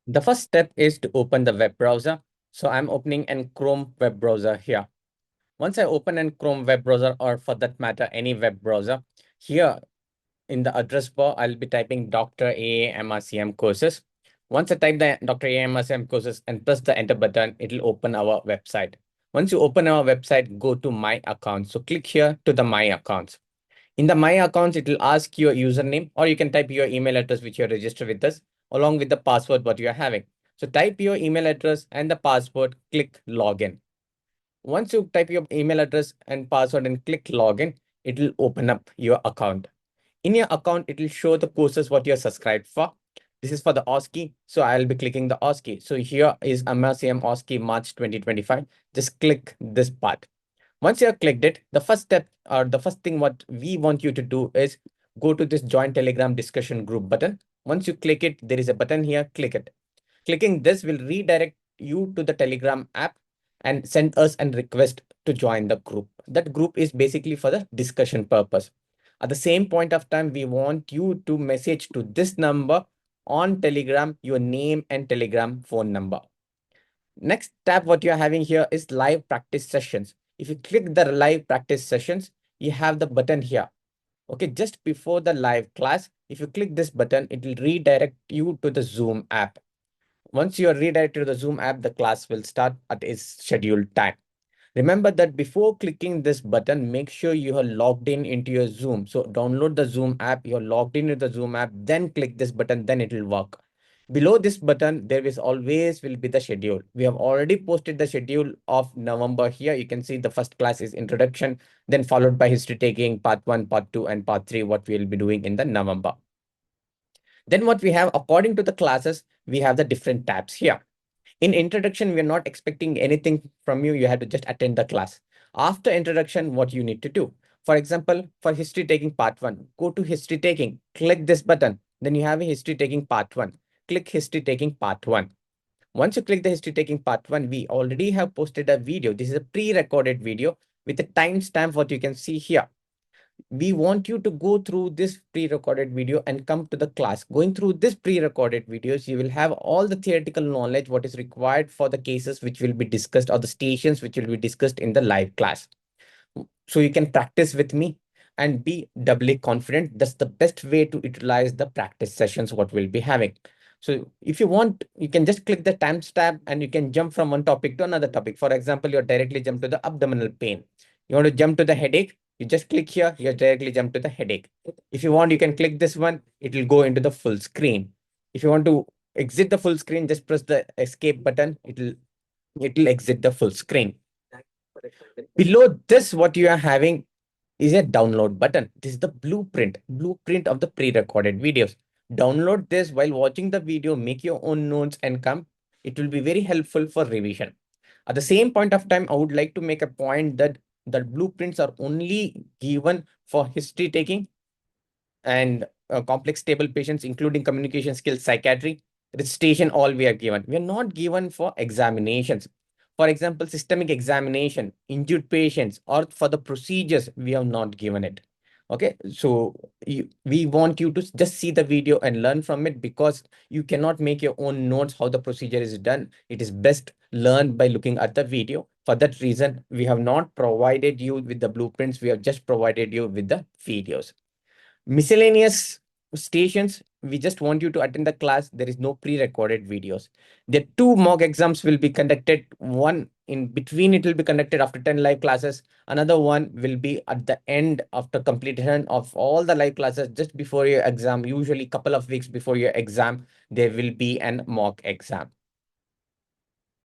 The first step is to open the web browser. So I'm opening an Chrome web browser here. Once I open an Chrome web browser, or for that matter, any web browser, here in the address bar, I'll be typing Dr. A MRCM courses. Once I type the Dr. A MRCM courses and press the enter button, it'll open our website. Once you open our website, go to My Accounts. So click here to the My Accounts. In the My Accounts, it will ask your username, or you can type your email address which you're registered with us, along with the password what you're having. So type your email address and the password, click login. Once you type your email address and password and click login, it will open up your account. In your account, it will show the courses what you're subscribed for. This is for the OSCE. So I'll be clicking the OSCE. So here is MRCM OSCE March 2025. Just click this part. Once you have clicked it, the first step or the first thing what we want you to do is go to this join Telegram discussion group button. Once you click it, there is a button here, click it. Clicking this will redirect you to the Telegram app and send us a request to join the group. That group is basically for the discussion purpose. At the same point of time, we want you to message to this number on Telegram, your name and Telegram phone number. Next tab, what you're having here is live practice sessions. If you click the live practice sessions, you have the button here. Okay, just before the live class, if you click this button, it will redirect you to the Zoom app. Once you are redirected to the Zoom app, the class will start at its scheduled time. Remember that before clicking this button, make sure you are logged in into your Zoom. So download the Zoom app, you're logged into the Zoom app, then click this button, then it will work. Below this button, there is always will be the schedule. We have already posted the schedule of November here. You can see the first class is introduction, then followed by history taking, part 1, part 2, and part 3, what we'll be doing in the November. Then what we have, according to the classes, we have the different tabs here. In introduction, we are not expecting anything from you. You have to just attend the class. After introduction, what you need to do. For example, for history taking part 1, go to history taking, click this button. Then you have a history taking part 1. Click history taking part 1. Once you click the history taking part 1, we already have posted a video. This is a pre-recorded video with a timestamp, what you can see here. We want you to go through this pre-recorded video and come to the class. Going through this pre-recorded videos, you will have all the theoretical knowledge what is required for the cases which will be discussed, or the stations which will be discussed in the live class. So you can practice with me and be doubly confident. That's the best way to utilize the practice sessions what we'll be having. So if you want, you can just click the timestamp and you can jump from one topic to another topic. For example, you're directly jump to the abdominal pain. You want to jump to the headache, you just click here, you directly jump to the headache. If you want, you can click this one, it will go into the full screen. If you want to exit the full screen, just press the escape button, it will exit the full screen. Below this, what you are having is a download button. This is the blueprint of the pre-recorded videos. Download this while watching the video, make your own notes and come. It will be very helpful for revision. At the same point of time, I would like to make a point that the blueprints are only given for history taking and complex stable patients, including communication skills, psychiatry, registration, all we are given. We are not given for examinations. For example, systemic examination, injured patients, or for the procedures, we have not given it. Okay, so we want you to just see the video and learn from it, because you cannot make your own notes how the procedure is done. It is best learned by looking at the video. For that reason, we have not provided you with the blueprints. We have just provided you with the videos. Miscellaneous stations, we just want you to attend the class. There is no pre-recorded videos. The 2 mock exams will be conducted. One in between, it will be conducted after 10 live classes. Another one will be at the end after completion of all the live classes, just before your exam. Usually couple of weeks before your exam, there will be an mock exam.